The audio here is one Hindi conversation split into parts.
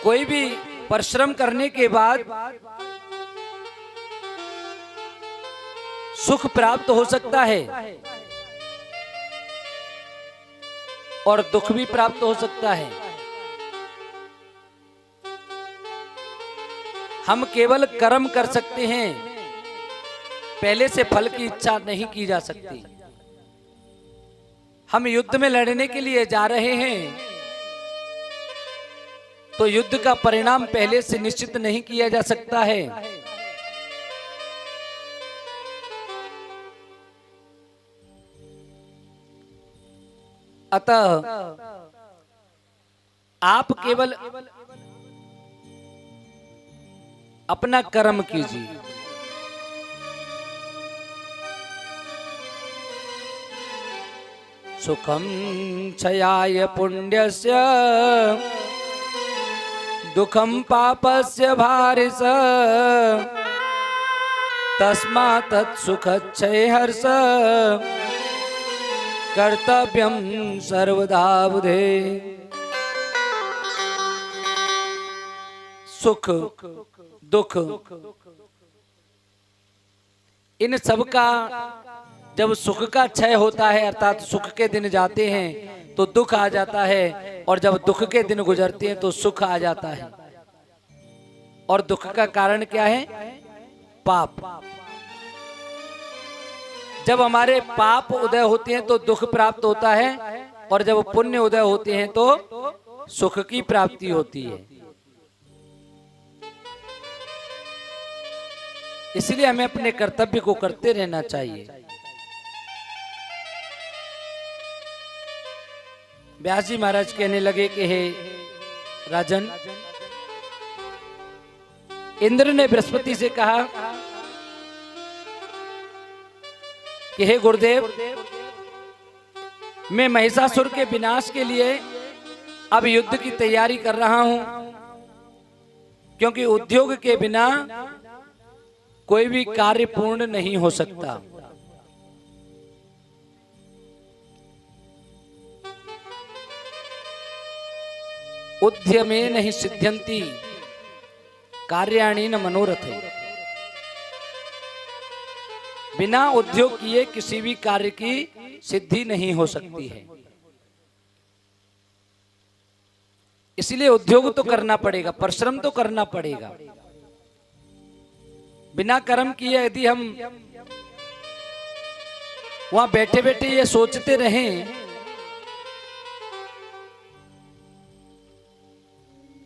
कोई भी परिश्रम करने के बाद सुख प्राप्त हो सकता है और दुख भी प्राप्त हो सकता है। हम केवल कर्म कर सकते हैं, पहले से फल की इच्छा नहीं की जा सकती। हम युद्ध में लड़ने के लिए जा रहे हैं तो युद्ध का परिणाम पहले से निश्चित नहीं किया जा सकता है। अतः आप केवल अपना कर्म कीजिए। सुखम क्षयाय पुण्यस्य दुखम पापस्य भारिस तस्मात् तत्सुखक्षय हर्ष कर्तव्यम सर्वदा बुधे। सुख दुख इन सब का जब सुख का क्षय होता है अर्थात सुख के दिन जाते हैं तो दुख आ जाता है, और जब दुख के दिन गुजरते हैं तो सुख आ जाता है। और दुख का कारण क्या है? पाप। जब हमारे पाप उदय होते हैं तो दुख प्राप्त होता है, और जब पुण्य उदय होते हैं तो सुख की प्राप्ति होती है। इसलिए हमें अपने कर्तव्य को करते रहना चाहिए। व्यास जी महाराज कहने लगे कि हे राजन, इंद्र ने बृहस्पति से कहा कि हे गुरुदेव, मैं महिषासुर के विनाश के लिए अब युद्ध की तैयारी कर रहा हूं, क्योंकि उद्योग के बिना कोई भी कार्य पूर्ण नहीं हो सकता। उद्यमे नहीं सिद्ध्यन्ति कार्याणि न मनोरथे। बिना उद्योग किए किसी भी कार्य की सिद्धि नहीं हो सकती है। इसलिए उद्योग तो करना पड़ेगा, परिश्रम तो करना पड़ेगा। बिना कर्म किए यदि हम वहां बैठे बैठे ये सोचते रहें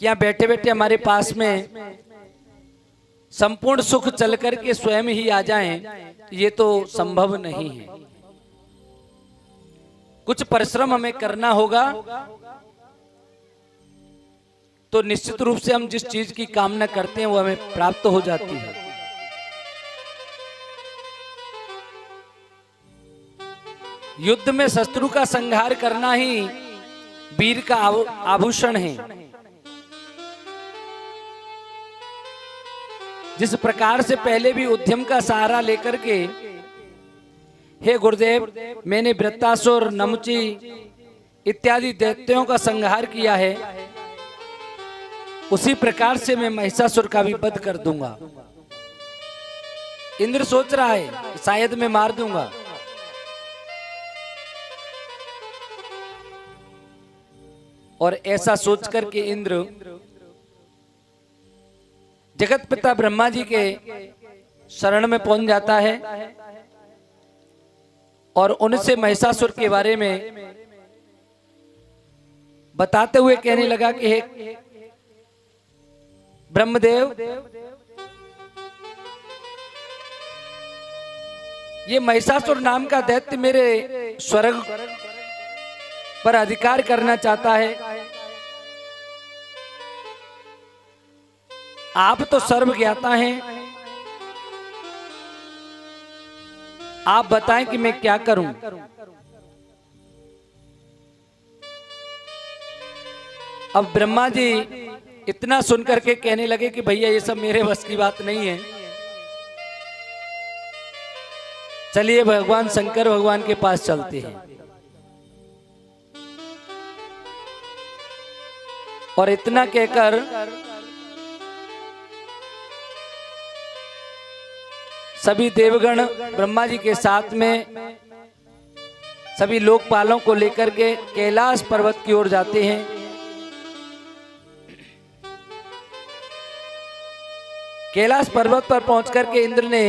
कि यहाँ बैठे बैठे हमारे पास में संपूर्ण सुख चल करके स्वयं ही आ जाएं, ये तो संभव नहीं है। कुछ परिश्रम हमें करना होगा तो निश्चित रूप से हम जिस चीज की कामना करते हैं वो हमें प्राप्त हो जाती है। युद्ध में शत्रु का संहार करना ही वीर का आभूषण है। जिस प्रकार से पहले भी उद्यम का सहारा लेकर के हे गुरुदेव मैंने वृत्तासुर, नमुची इत्यादि दैत्यों का संहार किया है, उसी प्रकार से मैं महिषासुर का भी वध कर दूंगा। इंद्र सोच रहा है शायद मैं मार दूंगा, और ऐसा सोच करके इंद्र जगत पिता ब्रह्मा जी के शरण में पहुंच जाता है और उनसे महिषासुर के बारे में बताते हुए कहने लगा कि हे ब्रह्मदेव, ये महिषासुर नाम का दैत्य मेरे स्वर्ग पर अधिकार करना चाहता है। आप तो सर्व ज्ञाता हैं, आप बताएं कि मैं क्या करूं। अब ब्रह्मा जी इतना सुनकर के कहने लगे कि भैया ये सब मेरे बस की बात नहीं है, चलिए भगवान शंकर भगवान के पास चलते हैं। और इतना कहकर सभी देवगण ब्रह्मा जी के साथ में सभी लोकपालों को लेकर के कैलाश पर्वत की ओर जाते हैं। कैलाश पर्वत पर पहुंचकर के इंद्र ने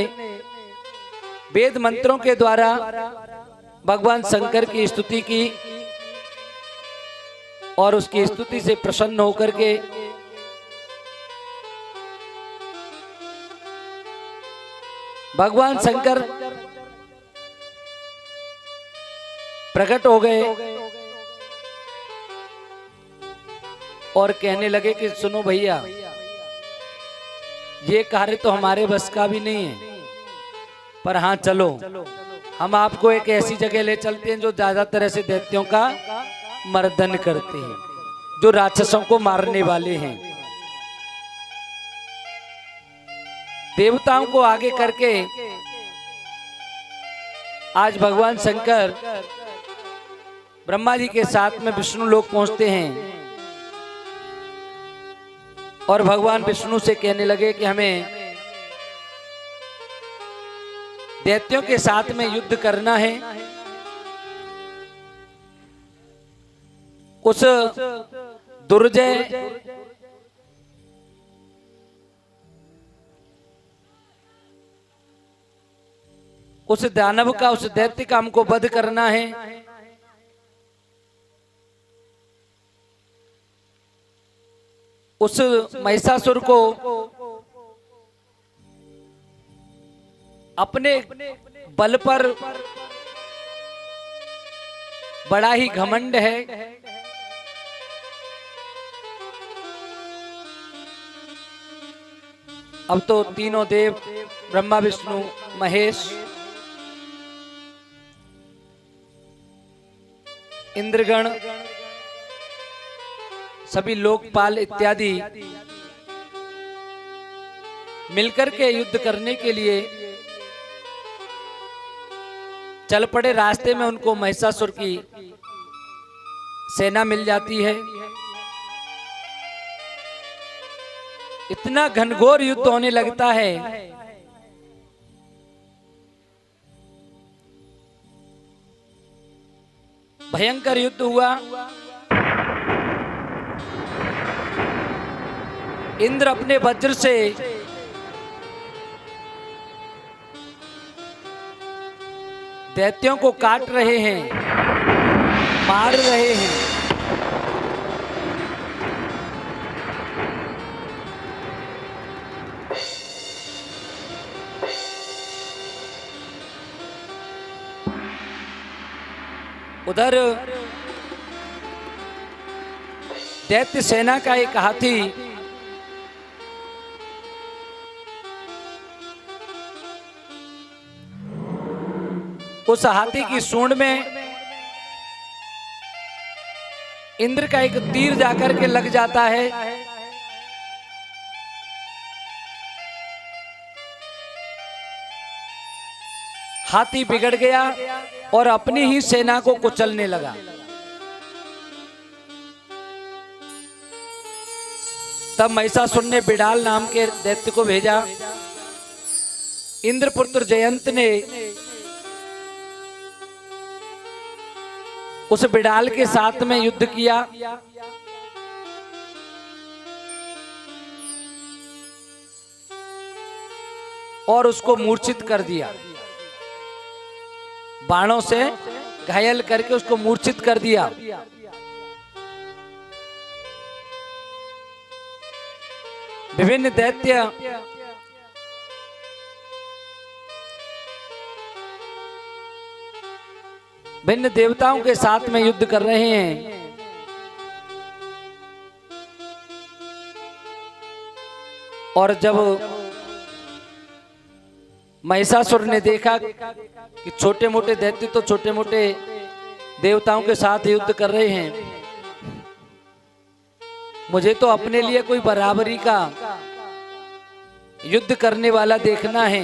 वेद मंत्रों के द्वारा भगवान शंकर की स्तुति की और उसकी स्तुति से प्रसन्न होकर के भगवान शंकर प्रकट हो गए और कहने लगे कि सुनो भैया, ये कार्य तो हमारे बस का भी नहीं है, पर हाँ चलो हम आपको एक ऐसी जगह ले चलते हैं जो ज्यादातर ऐसे दैत्यों का मर्दन करते हैं, जो राक्षसों को मारने वाले हैं। देवताओं को आगे करके आज भगवान शंकर ब्रह्मा जी के साथ में विष्णु लोक पहुंचते हैं और भगवान विष्णु से कहने लगे कि हमें दैत्यों के साथ में युद्ध करना है। उस दुर्जय उस दानव का, उस दैत्य का हमको वध करना है। उस महिषासुर को अपने बल पर बड़ा ही घमंड है। अब तो तीनों देव ब्रह्मा विष्णु महेश इंद्रगण सभी लोकपाल इत्यादि मिलकर के युद्ध करने के लिए चल पड़े। रास्ते में उनको महिषासुर की सेना मिल जाती है। इतना घनघोर युद्ध होने लगता है। भयंकर युद्ध हुआ। इंद्र अपने वज्र से दैत्यों को काट रहे हैं, मार रहे हैं। उधर दैत्य सेना का एक हाथी उस हाथी की सूंड में इंद्र का एक तीर जाकर के लग जाता है। हाथी बिगड़ गया और अपनी ही सेना को कुचलने लगा। तब महिषासुर ने बिडाल नाम के दैत्य को भेजा। इंद्रपुत्र जयंत ने उस बिडाल के साथ में युद्ध किया। और उसको मूर्छित कर दिया, बाणों से घायल करके उसको मूर्छित कर दिया। विभिन्न दैत्य भिन्न देवताओं के साथ में युद्ध कर रहे हैं। और जब महिषासुर ने देखा कि छोटे मोटे दैत्य तो छोटे मोटे देवताओं के साथ युद्ध कर रहे हैं, मुझे तो अपने लिए कोई बराबरी का युद्ध करने वाला देखना है।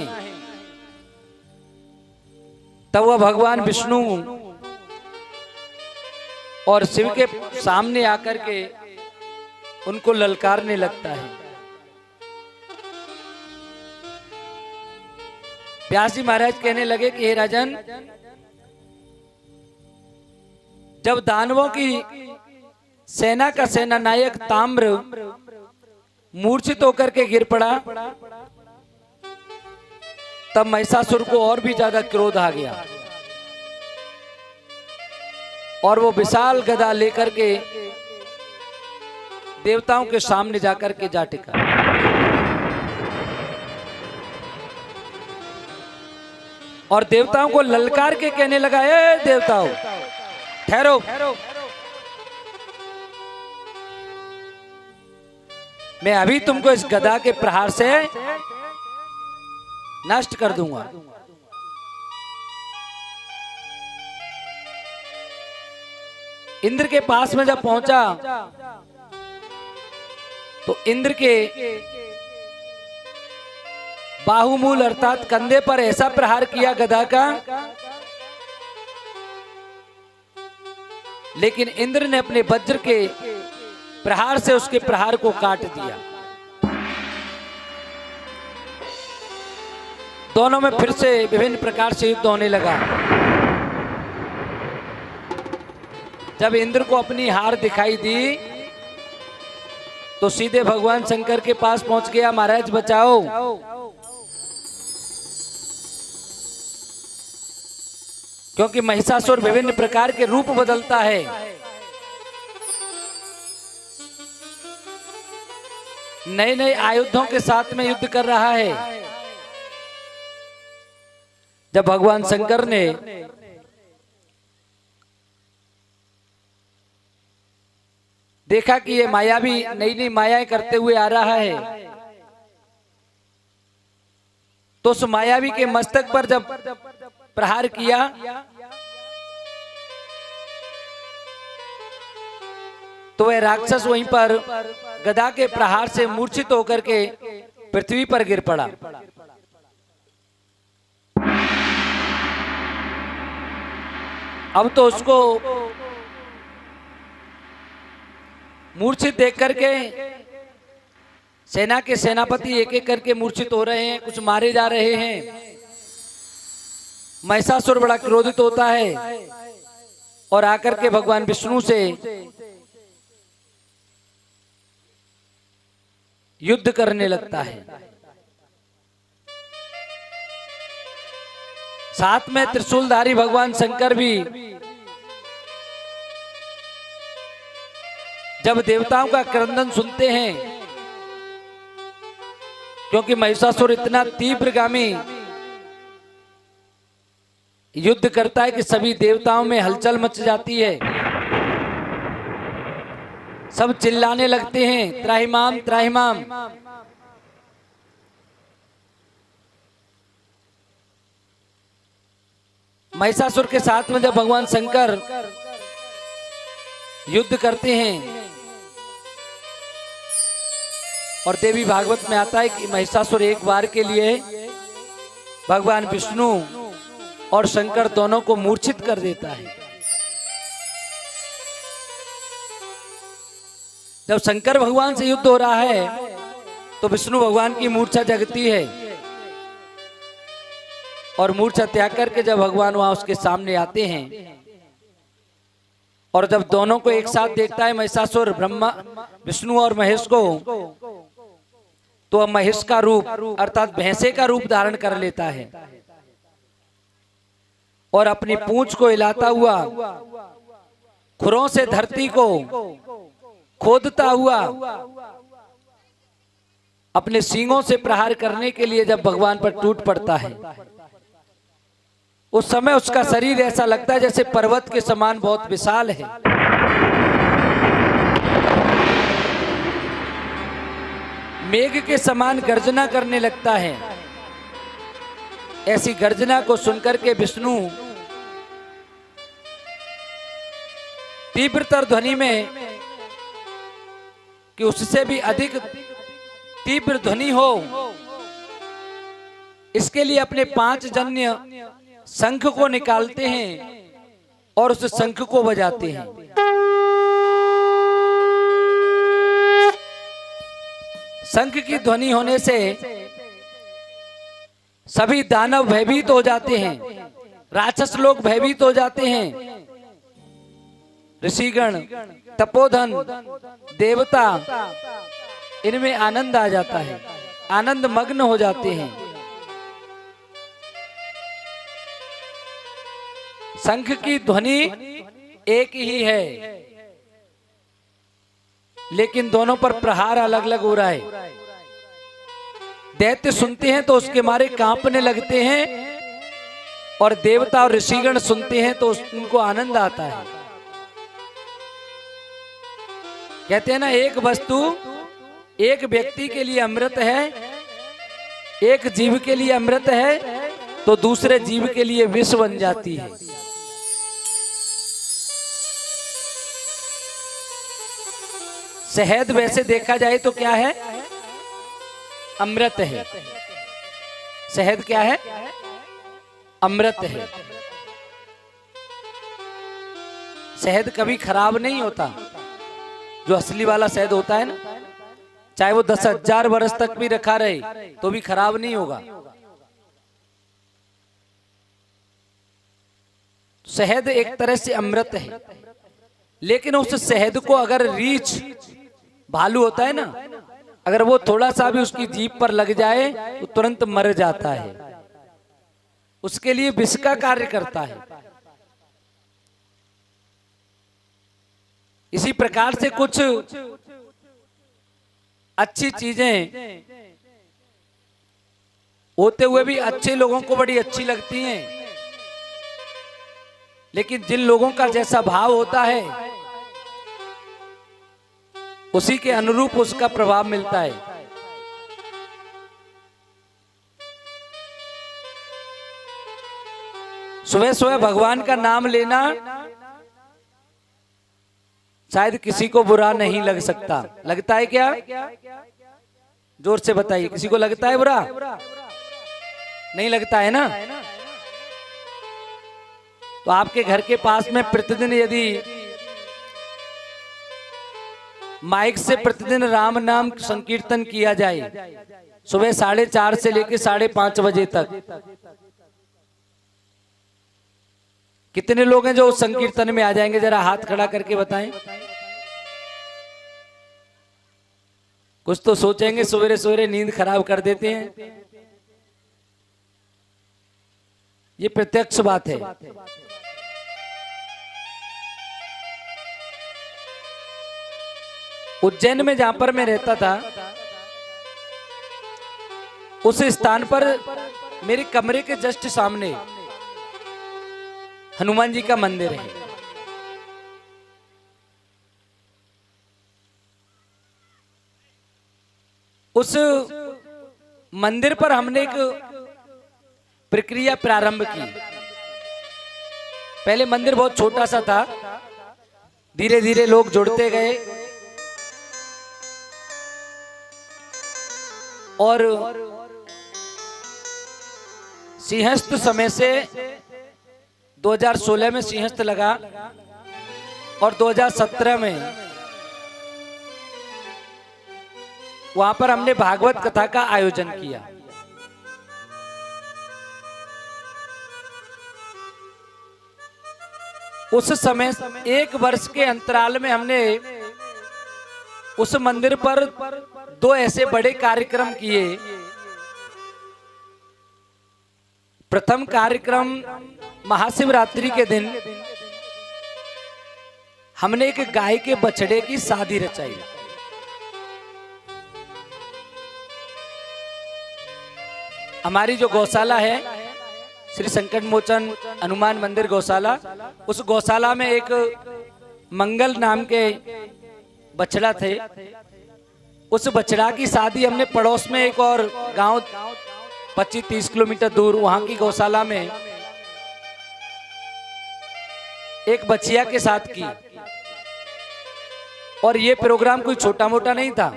तब वह भगवान विष्णु और शिव के सामने आकर के उनको ललकारने लगता है। व्यास जी महाराज कहने लगे कि हे राजन, जब दानवों की सेना का सेना नायक ताम्र मूर्छित होकर के गिर पड़ा, तब महिषासुर को और भी ज्यादा क्रोध आ गया और वो विशाल गदा लेकर के देवताओं के सामने जाकर के जा टिका। और देवताओं को ललकार के कहने लगा, ए देवताओं ठहरो, मैं अभी तुमको इस गदा के प्रहार से नष्ट कर दूंगा। इंद्र के पास में जब पहुंचा तो इंद्र के बाहुमूल अर्थात कंधे पर ऐसा प्रहार किया गदा का, लेकिन इंद्र ने अपने वज्र के प्रहार से उसके प्रहार को काट दिया। दोनों में फिर से विभिन्न प्रकार से युद्ध होने लगा। जब इंद्र को अपनी हार दिखाई दी तो सीधे भगवान शंकर के पास पहुंच गया, महाराज बचाओ। क्योंकि महिषासुर विभिन्न प्रकार के रूप बदलता है। नए नए आयुधों के साथ में युद्ध कर रहा है। जब भगवान शंकर ने देखा कि ये मायावी नई नई मायाएं करते हुए आ रहा है, तो उस मायावी के मस्तक पर जब प्रहार किया तो वह राक्षस वहीं पर गदा के प्रहार से मूर्छित होकर के पृथ्वी पर गिर पड़ा। अब तो उसको मूर्छित देख करके सेना के सेनापति एक एक करके मूर्छित हो रहे हैं, कुछ मारे जा रहे हैं। महिषासुर बड़ा क्रोधित होता है और आकर के भगवान विष्णु से युद्ध करने लगता है। साथ में त्रिशूलधारी भगवान शंकर भी जब देवताओं का क्रंदन सुनते हैं, क्योंकि महिषासुर इतना तीव्रगामी युद्ध करता है कि सभी देवताओं में हलचल मच जाती है। सब चिल्लाने लगते हैं, त्राहिमाम त्राहिमाम। महिषासुर के साथ में जब भगवान शंकर युद्ध करते हैं और देवी भागवत में आता है कि महिषासुर एक बार के लिए भगवान विष्णु और शंकर दोनों को मूर्छित कर देता है। जब शंकर भगवान से युद्ध हो रहा है तो विष्णु भगवान की मूर्छा जगती है और मूर्छा त्याग करके जब भगवान वहां उसके सामने आते हैं और जब दोनों को एक साथ देखता है महिषासुर, ब्रह्मा विष्णु और महेश को, तो अब महेश का रूप अर्थात भैंसे का रूप धारण कर लेता है और अपनी पूंछ को हिलाता हुआ, खुरों से धरती को खोदता हुआ अपने सींगों से प्रहार करने के लिए जब भगवान पर टूट पड़ता है, उस समय उसका शरीर ऐसा लगता है जैसे पर्वत के समान बहुत विशाल है। मेघ के समान गर्जना करने लगता है। ऐसी गर्जना को सुनकर के विष्णु तीव्रतर ध्वनि में, कि उससे भी अधिक तीव्र ध्वनि हो, इसके लिए अपने 5 जन्य शंख को निकालते हैं और उस शंख को बजाते हैं। शंख की ध्वनि होने से सभी दानव भयभीत हो जाते हैं, राक्षस लोग भयभीत हो जाते हैं, ऋषिगण, तपोधन, देवता, इनमें आनंद आ जाता है, आनंद मग्न हो जाते हैं। शंख की ध्वनि एक ही है, लेकिन दोनों पर प्रहार अलग अलग हो रहा है। दैत्य सुनते हैं तो उसके मारे कांपने लगते हैं, और देवता और ऋषिगण सुनते हैं तो उनको आनंद आता है। कहते हैं ना, एक वस्तु एक व्यक्ति के लिए अमृत है, एक जीव के लिए अमृत है, तो दूसरे जीव के लिए विष बन जाती है। शहद वैसे देखा जाए तो क्या है? अमृत है। शहद क्या है? अमृत है। शहद कभी खराब नहीं होता। जो असली वाला शहद होता है ना, चाहे वो 10,000 वर्ष तक भी रखा रहे तो भी खराब नहीं होगा। शहद एक तरह से अमृत है, लेकिन उस शहद को अगर रीछ, भालू होता है ना, अगर वो थोड़ा सा भी उसकी जीभ पर लग जाए तो तुरंत मर जाता है। उसके लिए विष का कार्य करता है। इसी प्रकार से कुछ अच्छी चीजें होते हुए भी अच्छे लोगों को बड़ी अच्छी लगती हैं, लेकिन जिन लोगों का जैसा भाव होता है उसी के अनुरूप उसका प्रभाव मिलता है। सुबह सुबह भगवान का नाम लेना शायद किसी को बुरा नहीं लग सकता। लगता है क्या? जोर से बताइए, किसी को लगता है बुरा? नहीं लगता है ना? तो आपके घर के पास में प्रतिदिन यदि माइक से प्रतिदिन राम नाम संकीर्तन किया जाए, सुबह 4:30 से लेकर 5:30 बजे तक, कितने लोग हैं जो उस संकीर्तन में आ जाएंगे? जरा हाथ खड़ा करके बताएं। कुछ तो सोचेंगे, सवेरे सवेरे नींद खराब कर देते हैं। ये प्रत्यक्ष बात है। उज्जैन में जहां पर मैं रहता था, उस स्थान पर मेरे कमरे के जस्ट सामने हनुमान जी का मंदिर है। उस मंदिर पर हमने एक प्रक्रिया प्रारंभ की। पहले मंदिर बहुत छोटा सा था, धीरे धीरे लोग जुड़ते गए और सिंहस्थ समय से 2016 में सिंहस्थ लगा और 2017 में वहां पर हमने भागवत कथा का आयोजन किया। उस समय 1 वर्ष के अंतराल में हमने उस मंदिर पर 2 ऐसे बड़े कार्यक्रम किए। प्रथम कार्यक्रम महाशिवरात्रि के दिन हमने एक गाय के बछड़े की शादी रचाई। हमारी जो गौशाला है, श्री संकट मोचन हनुमान मंदिर गौशाला, उस गौशाला में एक मंगल नाम के बछड़ा थे। उस बछड़ा की शादी हमने पड़ोस में एक और गांव 25-30 किलोमीटर दूर वहां की गौशाला में एक बछिया के साथ की। और ये प्रोग्राम कोई छोटा मोटा नहीं था।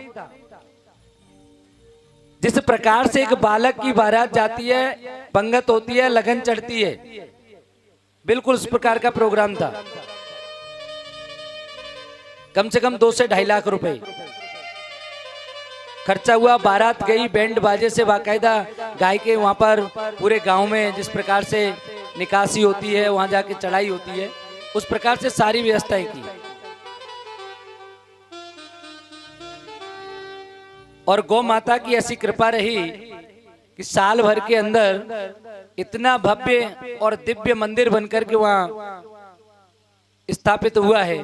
जिस प्रकार से एक बालक की बारात जाती है, पंगत होती है, लगन चढ़ती है, बिल्कुल उस प्रकार का प्रोग्राम था। कम से कम 2 से 2.5 लाख रुपए खर्चा हुआ, बारात गई, बैंड बाजे से बाकायदा गाय के वहाँ पर पूरे गांव में जिस प्रकार से निकासी होती है, वहाँ जाके चढ़ाई होती है, उस प्रकार से सारी व्यवस्थाएं की। और गौ माता की ऐसी कृपा रही कि साल भर के अंदर इतना भव्य और दिव्य मंदिर बनकर के वहाँ स्थापित हुआ है।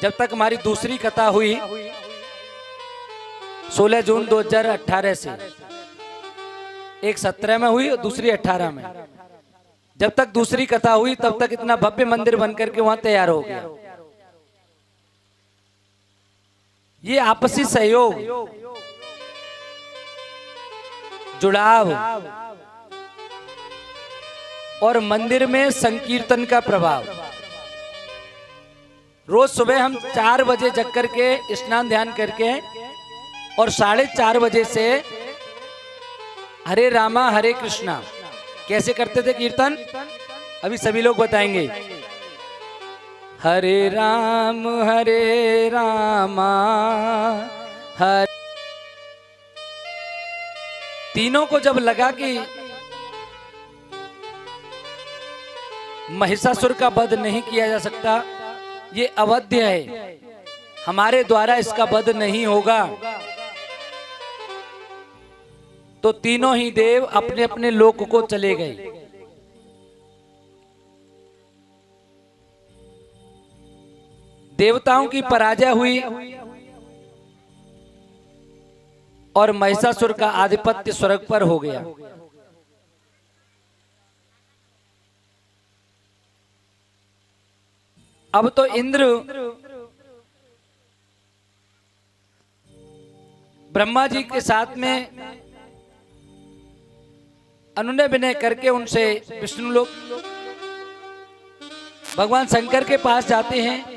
जब तक हमारी दूसरी कथा हुई 16 जून 2018 से, एक 17 में हुई और दूसरी 18 में, जब तक दूसरी कथा हुई तब तक इतना भव्य मंदिर बनकर के वहां तैयार हो गया। ये आपसी सहयोग, जुड़ाव और मंदिर में संकीर्तन का प्रभाव। रोज सुबह हम 4 बजे जग करके स्नान ध्यान करके और 4:30 बजे से हरे रामा हरे कृष्णा कैसे करते थे कीर्तन, अभी सभी लोग बताएंगे। हरे रामा हरे, तीनों को जब लगा कि महिषासुर का वध नहीं किया जा सकता, ये अवध्य है, हमारे द्वारा इसका वध नहीं होगा, तो तीनों ही देव अपने अपने लोक को चले गए। देवताओं की पराजय हुई और महिषासुर का आधिपत्य स्वर्ग पर हो गया। अब तो इंद्र ब्रह्मा जी के साथ में अनुनय विनय करके उनसे विष्णु लोक भगवान शंकर के पास जाते हैं।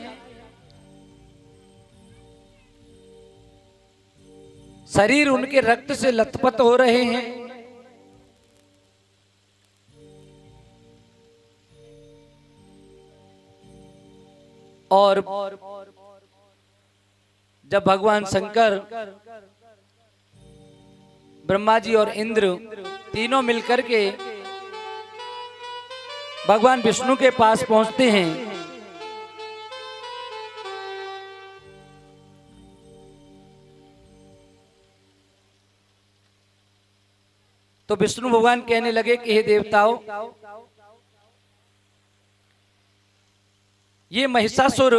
शरीर उनके रक्त से लथपथ हो रहे हैं। और जब भगवान शंकर, ब्रह्मा जी और इंद्र तीनों मिलकर के भगवान विष्णु के पास पहुंचते हैं, तो विष्णु भगवान कहने लगे कि हे देवताओं, ये महिषासुर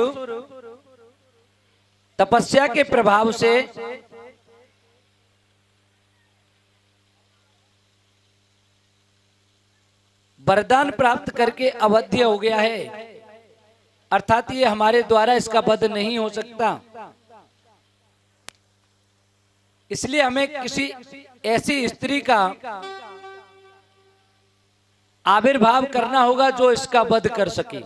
तपस्या के प्रभाव से वरदान प्राप्त करके अवध्य हो गया है, अर्थात ये हमारे द्वारा इसका वध नहीं हो सकता। इसलिए हमें किसी ऐसी स्त्री का आविर्भाव करना होगा जो इसका वध कर सके।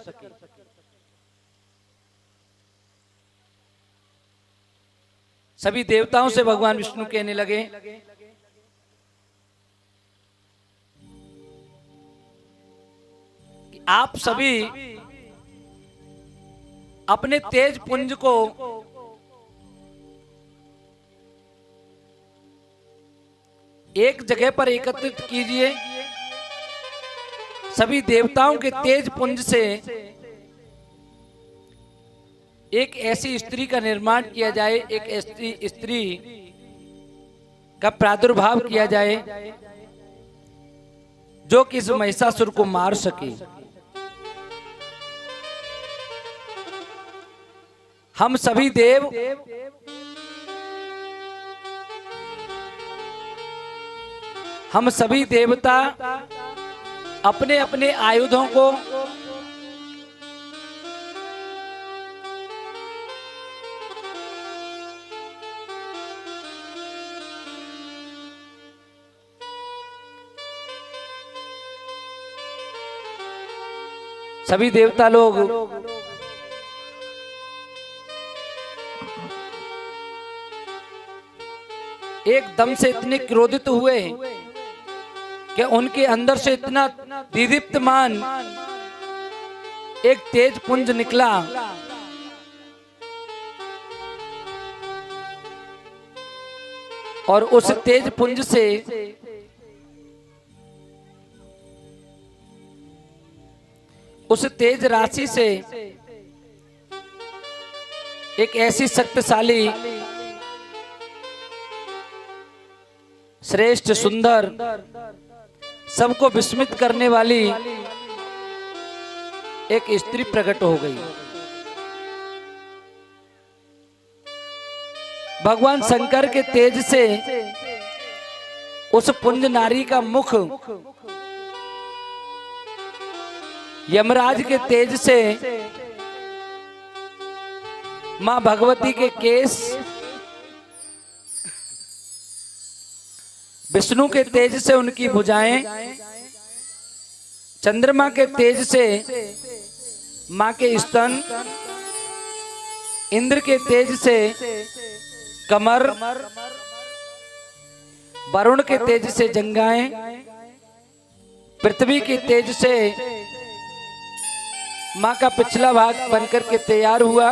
सभी देवताओं से भगवान विष्णु कहने लगे कि आप सभी अपने तेज पुंज को एक जगह पर एकत्रित कीजिए। सभी देवताओं के तेज पुंज से एक ऐसी स्त्री का निर्माण किया जाए, एक ऐसी स्त्री का प्रादुर्भाव किया जाए जो कि इस महिषासुर को मार सके। हम सभी देव हम सभी देवता अपने अपने आयुधों को सभी देवता लोग एकदम से इतने क्रोधित हुए कि उनके अंदर से इतना दीदीप्तमान एक तेज पुंज निकला और उस तेज पुंज से उस तेज राशि से एक ऐसी शक्तिशाली, श्रेष्ठ, सुंदर, सबको विस्मित करने वाली एक स्त्री प्रकट हो गई। भगवान शंकर के तेज से उस पुंज नारी का मुख, यमराज के तेज से मां भगवती के केस, विष्णु के तेज से उनकी भुजाएं, चंद्रमा के तेज से मां के स्तन, इंद्र के तेज से कमर, वरुण के तेज से जंघाएं, पृथ्वी के तेज से मां का पिछला भाग बनकर के तैयार हुआ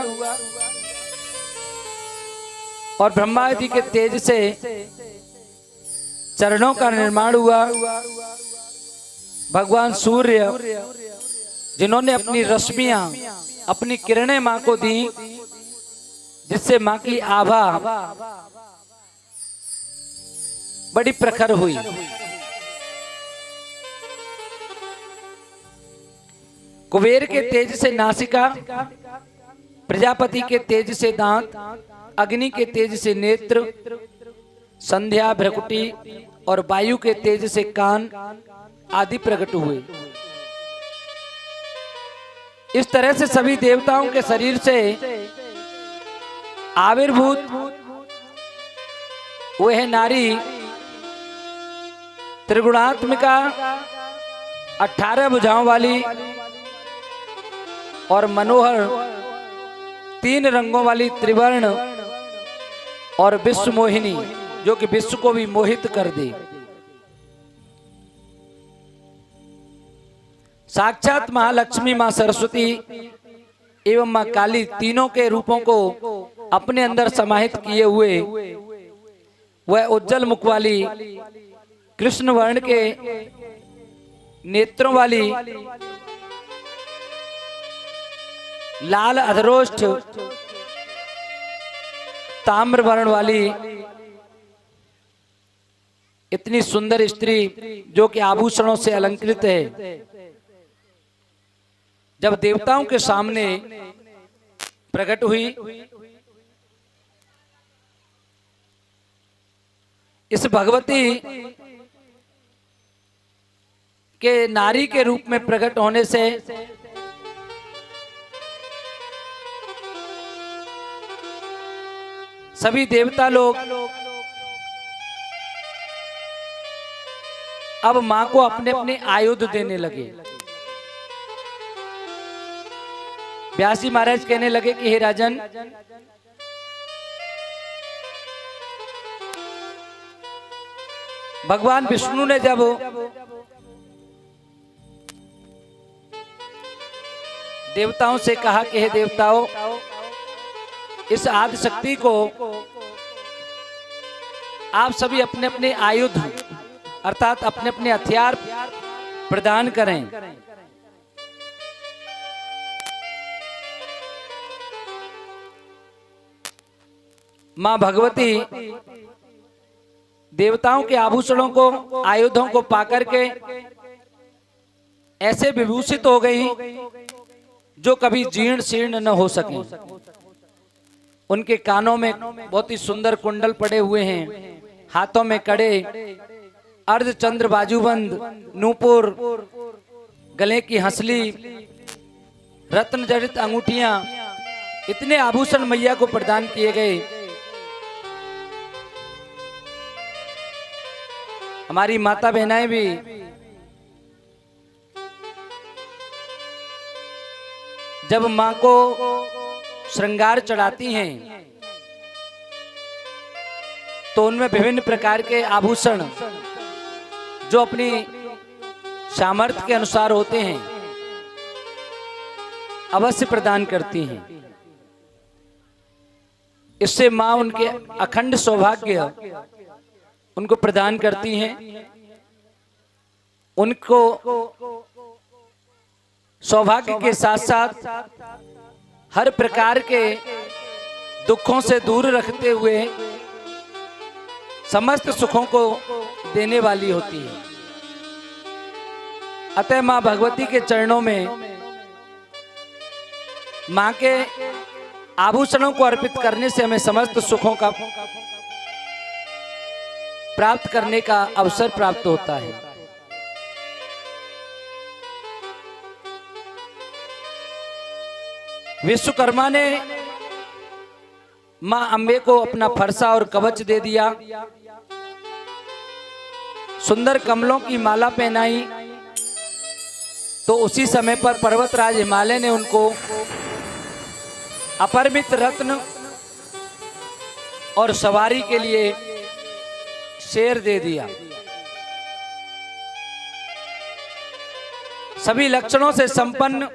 और ब्रह्मा जी के तेज से चरणों का निर्माण हुआ। भगवान सूर्य जिन्होंने अपनी रश्मियां, अपनी किरणें मां को दी, जिससे मां की आभा बड़ी प्रखर हुई। कुबेर के तेज से नासिका, प्रजापति के तेज से दांत, अग्नि के तेज से नेत्र, संध्या, भ्रकुटी और वायु के तेज से कान आदि प्रकट हुए। इस तरह से सभी देवताओं के शरीर से आविर्भूत वह नारी त्रिगुणात्मिका, 18 भुजाओं वाली और मनोहर 3 रंगों वाली त्रिवर्ण और विश्व मोहिनी, जो कि विश्व को भी मोहित कर दे। साक्षात महालक्ष्मी, मां सरस्वती एवं मां काली, तीनों के रूपों को अपने अंदर समाहित किए हुए वह उज्जवल मुख वाली, कृष्ण वर्ण के नेत्रों वाली, लाल अधरोष्ठ, ताम्र वर्ण वाली इतनी सुंदर स्त्री, जो कि आभूषणों से अलंकृत है, जब देवताओं के सामने प्रकट हुई, इस भगवती के नारी के रूप में प्रकट होने से सभी देवता लोग अब मां को अपने अपने आयुध देने लगे। व्यास जी महाराज कहने लगे कि हे राजन, भगवान विष्णु ने जब देवताओं से कहा कि हे देवताओं, इस आदि शक्ति को आप सभी अपने अपने आयुध अर्थात अपने अपने हथियार प्रदान करें, मां भगवती देवताओं के आभूषणों को, आयुधों को पाकर के ऐसे विभूषित हो गई जो कभी जीर्ण शीर्ण न हो सके। उनके कानों में बहुत ही सुंदर कुंडल पड़े हुए हैं, हाथों में कड़े, अर्धचंद्र बाजूबंद, नूपुर, गले की हंसली, रत्न जड़ित अंगूठियां, इतने आभूषण मैया को प्रदान किए गए। हमारी माता बहनाएं भी जब मां को श्रृंगार चढ़ाती हैं तो उनमें विभिन्न प्रकार के आभूषण जो अपनी सामर्थ्य के अनुसार होते हैं अवश्य प्रदान करती हैं। इससे मां उनके अखंड सौभाग्य उनको प्रदान करती हैं। उनको सौभाग्य के साथ साथ हर प्रकार के दुखों से दूर रखते हुए समस्त सुखों को देने वाली होती है। अतः मां भगवती के चरणों में मां के आभूषणों को अर्पित करने से हमें समस्त सुखों का प्राप्त करने का अवसर प्राप्त होता है। विश्वकर्मा ने मां अंबे को अपना फरसा और कवच दे दिया, सुंदर कमलों की माला पहनाई। तो उसी समय पर पर्वतराज हिमालय ने उनको अपरिमित रत्न और सवारी के लिए शेर दे दिया। सभी लक्षणों से संपन्न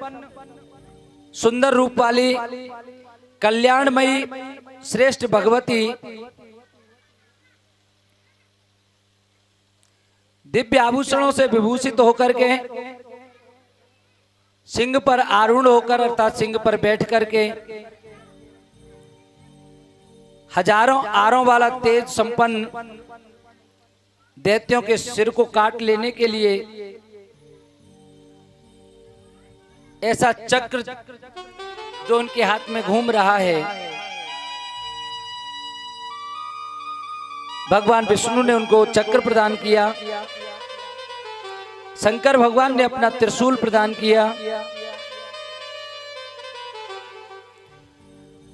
सुंदर रूप वाली कल्याणमयी श्रेष्ठ भगवती दिव्य आभूषणों से विभूषित होकर के सिंह पर आरूढ़ होकर अर्थात सिंह पर बैठ करके हजारों आरों वाला तेज संपन्न दैत्यों के सिर को काट लेने के लिए ऐसा चक्र जो उनके हाथ में घूम रहा है, भगवान विष्णु ने उनको चक्र प्रदान किया। शंकर भगवान ने अपना त्रिशूल प्रदान किया।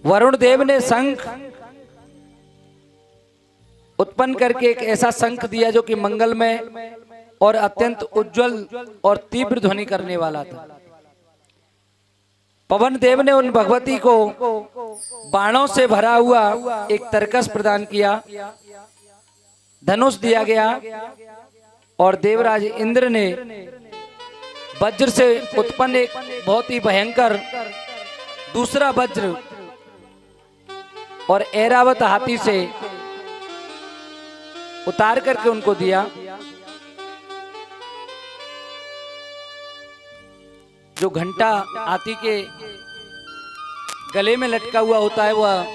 वरुण देव ने शंख उत्पन्न करके एक ऐसा शंख दिया जो कि मंगलमय और अत्यंत उज्जवल और तीव्र ध्वनि करने वाला था। पवन देव ने उन भगवती को बाणों से भरा हुआ एक तरकस प्रदान किया, धनुष दिया गया। और देवराज इंद्र ने वज्र से उत्पन्न एक बहुत ही भयंकर दूसरा वज्र और ऐरावत हाथी से उतार करके उनको दिया। जो घंटा हाथी के गले में लटका हुआ होता है वह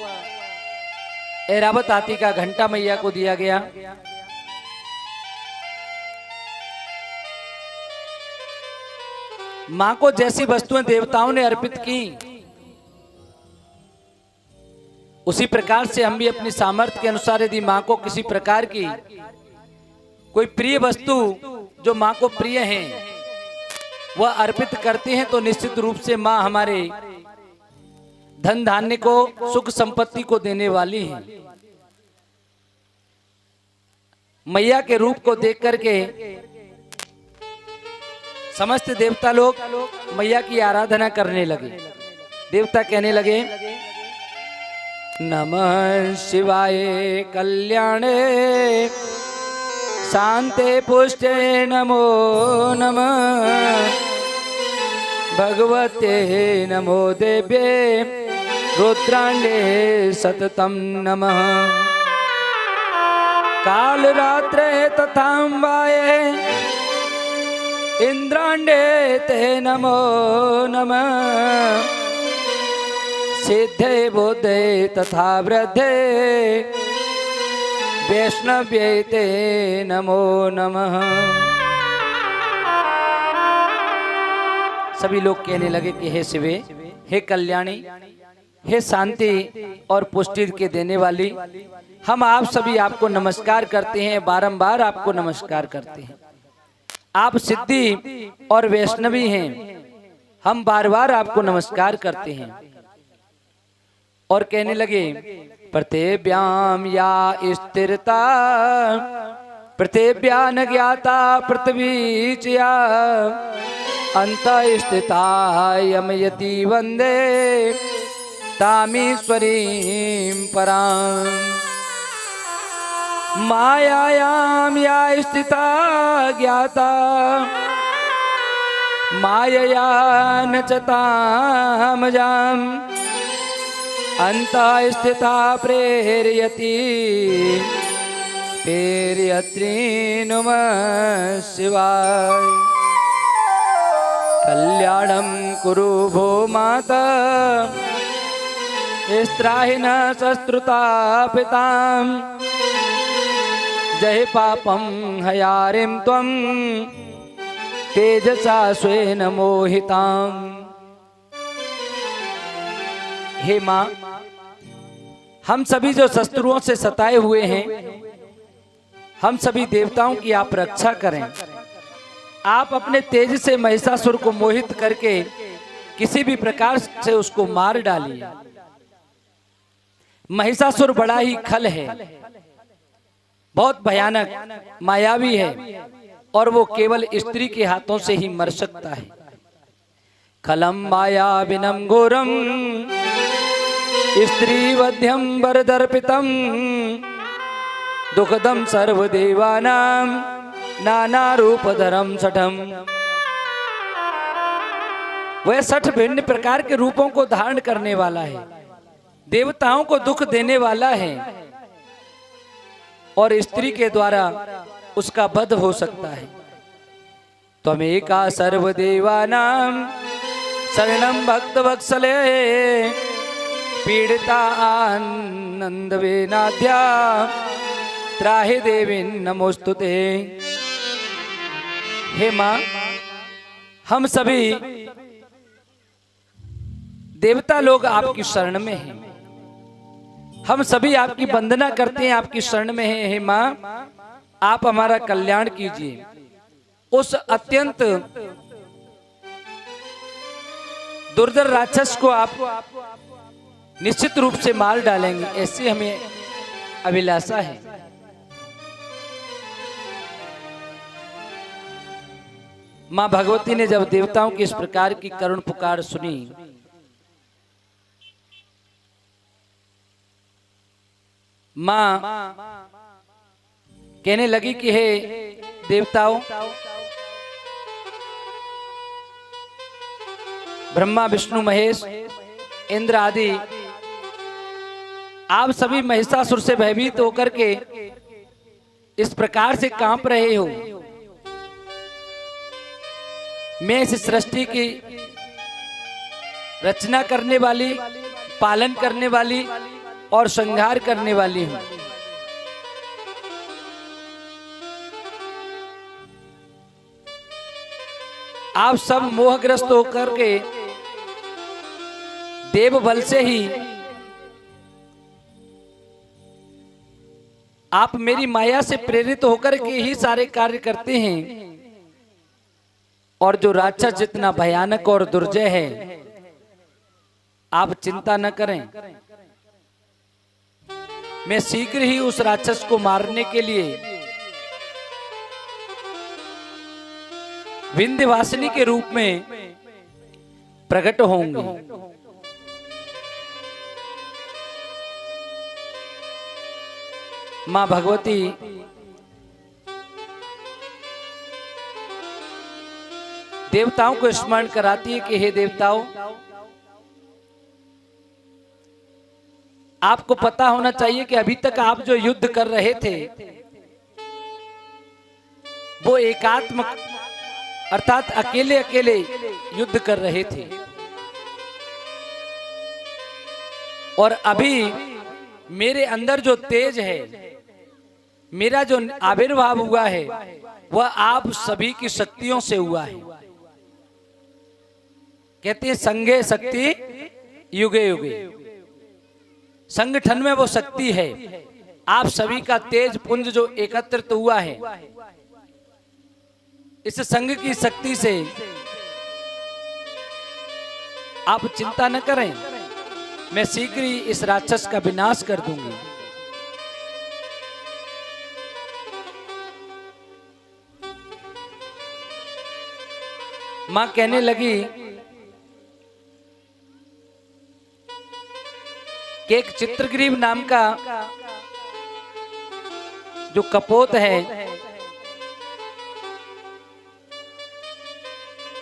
ऐरावत हाथी का घंटा मैया को दिया गया। मां को जैसी वस्तुएं देवताओं ने अर्पित की उसी प्रकार से हम भी अपनी सामर्थ्य के अनुसार यदि मां को किसी प्रकार की कोई प्रिय वस्तु जो मां को प्रिय है वह अर्पित करते हैं तो निश्चित रूप से मां हमारे धन धान्य को सुख संपत्ति को देने वाली है। मैया के रूप को देख करके समस्त देवता लोग मैया की आराधना करने लगे। देवता कहने लगे, नमः शिवाय कल्याणे शांते पुष्टे नमो नमः भगवते नमो देव्ये रुद्रांडे सततम नमः काल रात्रे तथाम्बाये इंद्रांडे ते नमो नमः सिद्धे बोधे तथा वृद्धे वैष्णव्ये ते नमो नमः। सभी लोग कहने लगे कि हे शिवे, हे कल्याणी, हे शांति और पुष्टि के देने वाली, हम आप सभी आपको नमस्कार करते हैं, बारंबार आपको नमस्कार करते हैं। आप सिद्धि और वैष्णवी हैं, हम बार बार आपको नमस्कार करते हैं। और कहने लगे, पृथिव्याम या स्थिरता पृथिव्या न ज्ञाता पृथ्वी च या अंत स्थिता यमयति वंदे तामीश्वरीं परां मायायां या स्थिता ज्ञाता मायया न च तामजाम् अंत स्थिता प्रेरयति तेरी अत्रि नमः शिवाय। कल्याणं कुरु भो माता स्त्राहि न शस्त्रुता पितां। जय पापं हयारिं त्वं तेजसा स्वेन मोहिताम्। हे माँ, हम सभी जो शत्रुओं से सताए हुए हैं, हम सभी देवताओं की आप रक्षा करें। आप अपने तेज से महिषासुर को मोहित करके किसी भी प्रकार से उसको मार डालिए। महिषासुर बड़ा ही खल है, बहुत भयानक मायावी है और वो केवल स्त्री के हाथों से ही मर सकता है। खलम मायाविनम घोरम स्त्री वध्यम वरदर्पितम दुखदम सर्वदेवानां नाना रूपधरम सठम। वह 60 भिन्न प्रकार के रूपों को धारण करने वाला है, देवताओं को दुख देने वाला है और स्त्री के द्वारा उसका वध हो सकता है। त्वमेका सर्वदेवानां शरणं भक्तवत्सले पीड़िता आनंद वेनाद्या त्राहि देवी नमोस्तुते। हे मां, हम सभी देवता लोग आपकी शरण में हैं, हम सभी आपकी वंदना करते हैं, आपकी शरण में हैं। हे मां, आप हमारा कल्याण कीजिए। उस अत्यंत दुर्धर राक्षस को आप निश्चित रूप से मार डालेंगे, ऐसी हमें अभिलाषा है। मां भगवती ने जब देवताओं की इस प्रकार की करुण पुकार सुनी, मां कहने लगी कि हे देवताओं, ब्रह्मा विष्णु महेश इंद्र आदि आप सभी महिषासुर से भयभीत होकर के इस प्रकार से कांप रहे हो। मैं इस सृष्टि की रचना करने वाली, पालन करने वाली और संहार करने वाली हूं। आप सब मोहग्रस्त होकर के देव बल से ही आप मेरी माया से प्रेरित होकर के ही सारे कार्य करते हैं। और जो राक्षस जितना भयानक और दुर्जय है, आप चिंता न करें, मैं शीघ्र ही उस राक्षस को मारने के लिए विंध्यवासिनी के रूप में प्रकट होंगे। मां भगवती देवताओं को स्मरण कराती है कि हे देवताओं, आपको पता होना चाहिए कि अभी तक आप जो युद्ध कर रहे थे वो एकात्म अर्थात अकेले अकेले युद्ध कर रहे थे, और अभी मेरे अंदर जो तेज है, मेरा जो आविर्भाव हुआ है, वह आप सभी की शक्तियों से हुआ है। कहते हैं संघे शक्ति युगे युगे, संगठन में वो शक्ति है। आप सभी का तेज पुंज जो एकत्रित हुआ है, इस संघ की शक्ति से आप चिंता न करें, मैं शीघ्र ही इस राक्षस का विनाश कर दूंगी। मां कहने लगी कि एक चित्रग्रीव नाम का जो कपोत है,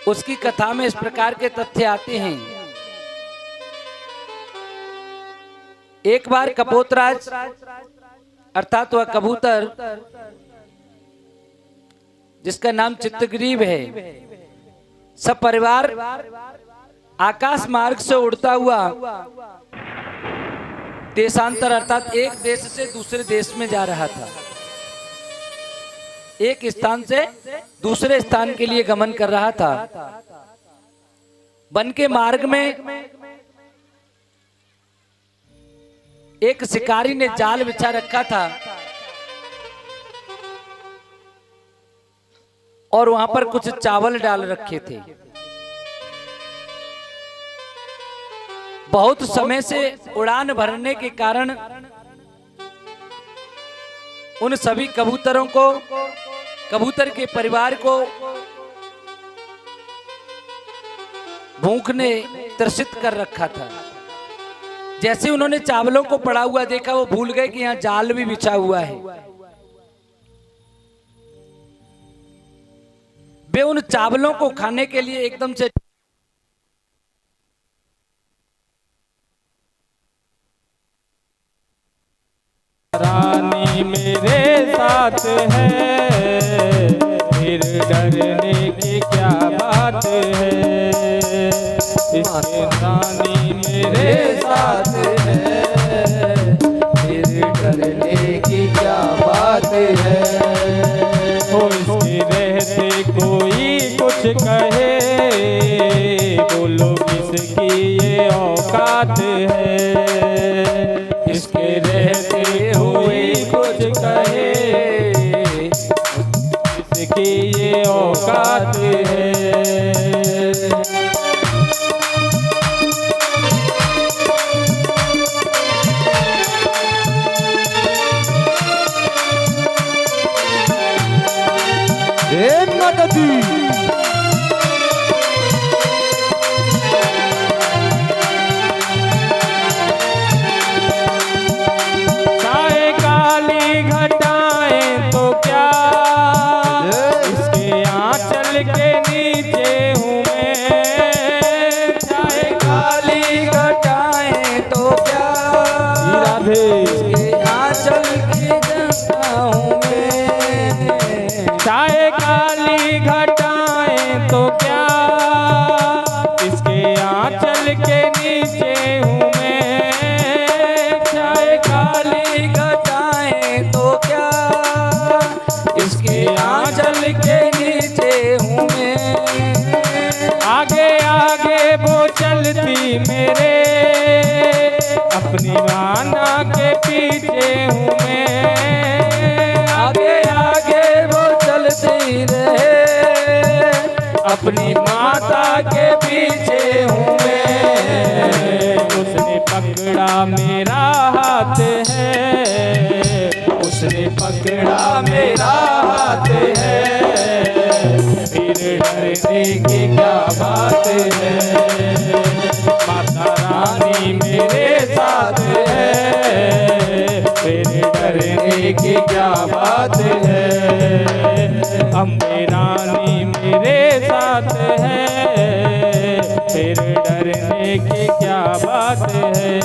उसकी कथा में इस प्रकार के तथ्य आते हैं। एक बार कपोतराज अर्थात वह कबूतर जिसका नाम चित्तग्रीव है, सब परिवार आकाश मार्ग से उड़ता हुआ देशांतर अर्थात एक देश से दूसरे देश में जा रहा था। एक स्थान से दूसरे स्थान के लिए गमन कर रहा था। वन के मार्ग में एक शिकारी ने जाल बिछा रखा था और वहां पर कुछ चावल डाल रखे थे। बहुत समय से उड़ान भरने के कारण उन सभी कबूतरों को, कबूतर के परिवार को भूख ने त्रसित कर रखा था। जैसे उन्होंने चावलों को पड़ा हुआ देखा, वो भूल गए कि यहाँ जाल भी बिछा हुआ है। वे उन चावलों को खाने के लिए एकदम से रानी मेरे साथ है, फिर डरने की क्या बात है। इसके रानी मेरे साथ है, फिर डरने की क्या बात है। हो इसके रहते कोई कुछ कहे, बोलो किसकी ये औकात है। इसके रहते हुए कुछ कहे, इसकी ये औकात है। चाहे काली घटाएं तो क्या, इसके आंचल के नीचे हूँ मैं। चाहे काली घटाएं तो क्या, इसके आंचल के नीचे हूँ मैं। आगे आगे वो चलती मेरे, अपनी माना के पीछे हूँ मैं। आगे आगे वो चलती रहे, अपनी माता के पीछे हूँ मैं। उसने पकड़ा मेरा हाथ है, उसने पकड़ा मेरा हाथ है, फिर डरने की क्या बात है। माता रानी मेरे साथ है, फिर डरने की क्या बात है। अम्बे रानी मेरे साथ है, फिर डरने की क्या बात है।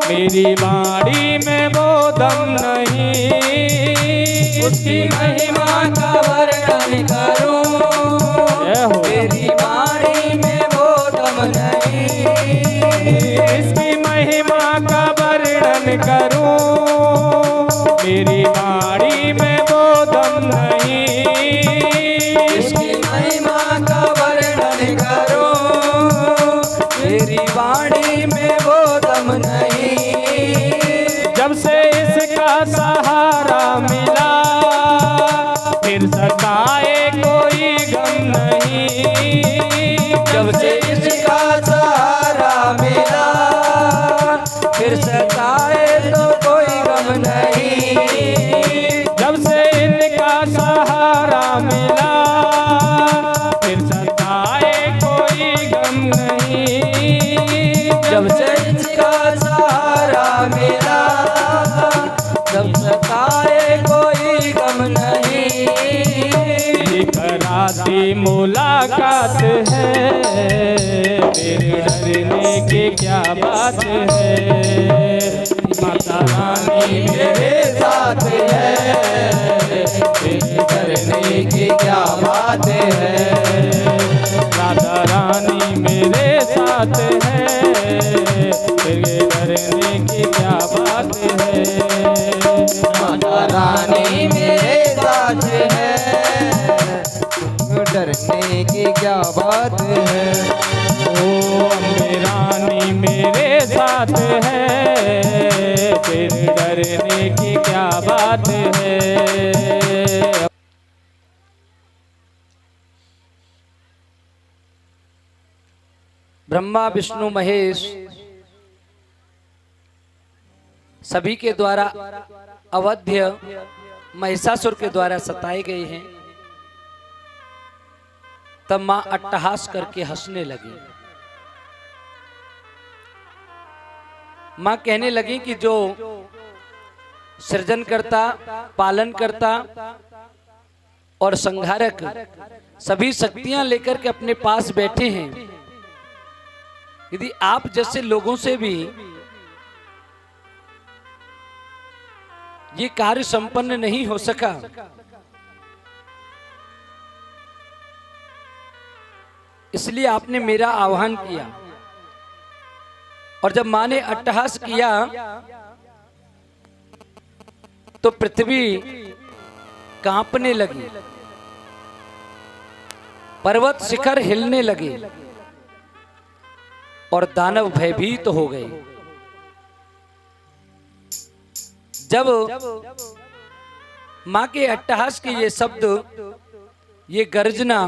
मेरी बाड़ी में वो दम नहीं, उसकी महिमा का वर्णन करूं। मेरी बाड़ी में वो दम नहीं, इसकी महिमा का वर्णन करूं। मेरी बाड़ी में वो दम नहीं, इसकी महिमा का वर्णन करूं। मेरी बाड़ी में वो दम नहीं। जब से इसका सहारा मिला, फिर सताए कोई गम नहीं। जब से इसका सहारा मिला, जब से इसका सहारा मेरा, जब सताए कोई गम नहीं। एक राती मुलाकात है, मेरे डरने की क्या बात है। माता रानी मेरे साथ है, मेरे डरने की क्या बात है। राधा रानी मेरे साथ है, तेरे डरने की क्या बात है। माता रानी मेरे साथ है, डरने की क्या बात है। ओ अम्बे रानी मेरे साथ है, तेरे डरने की क्या बात है। ब्रह्मा विष्णु महेश सभी के द्वारा अवध्य महिषासुर के द्वारा सताए गए हैं। तब मां अट्टहास करके हंसने लगी। मां कहने लगी कि जो सृजनकर्ता, पालनकर्ता और संहारक सभी शक्तियां लेकर के अपने पास बैठे हैं, यदि आप जैसे लोगों से भी ये कार्य संपन्न नहीं हो सका, इसलिए आपने मेरा आह्वान किया। और जब मां ने अट्टहास किया तो पृथ्वी कांपने लगी, पर्वत शिखर हिलने लगे और दानव भयभीत हो गए। जब मां के अट्टहास के ये शब्द, ये गर्जना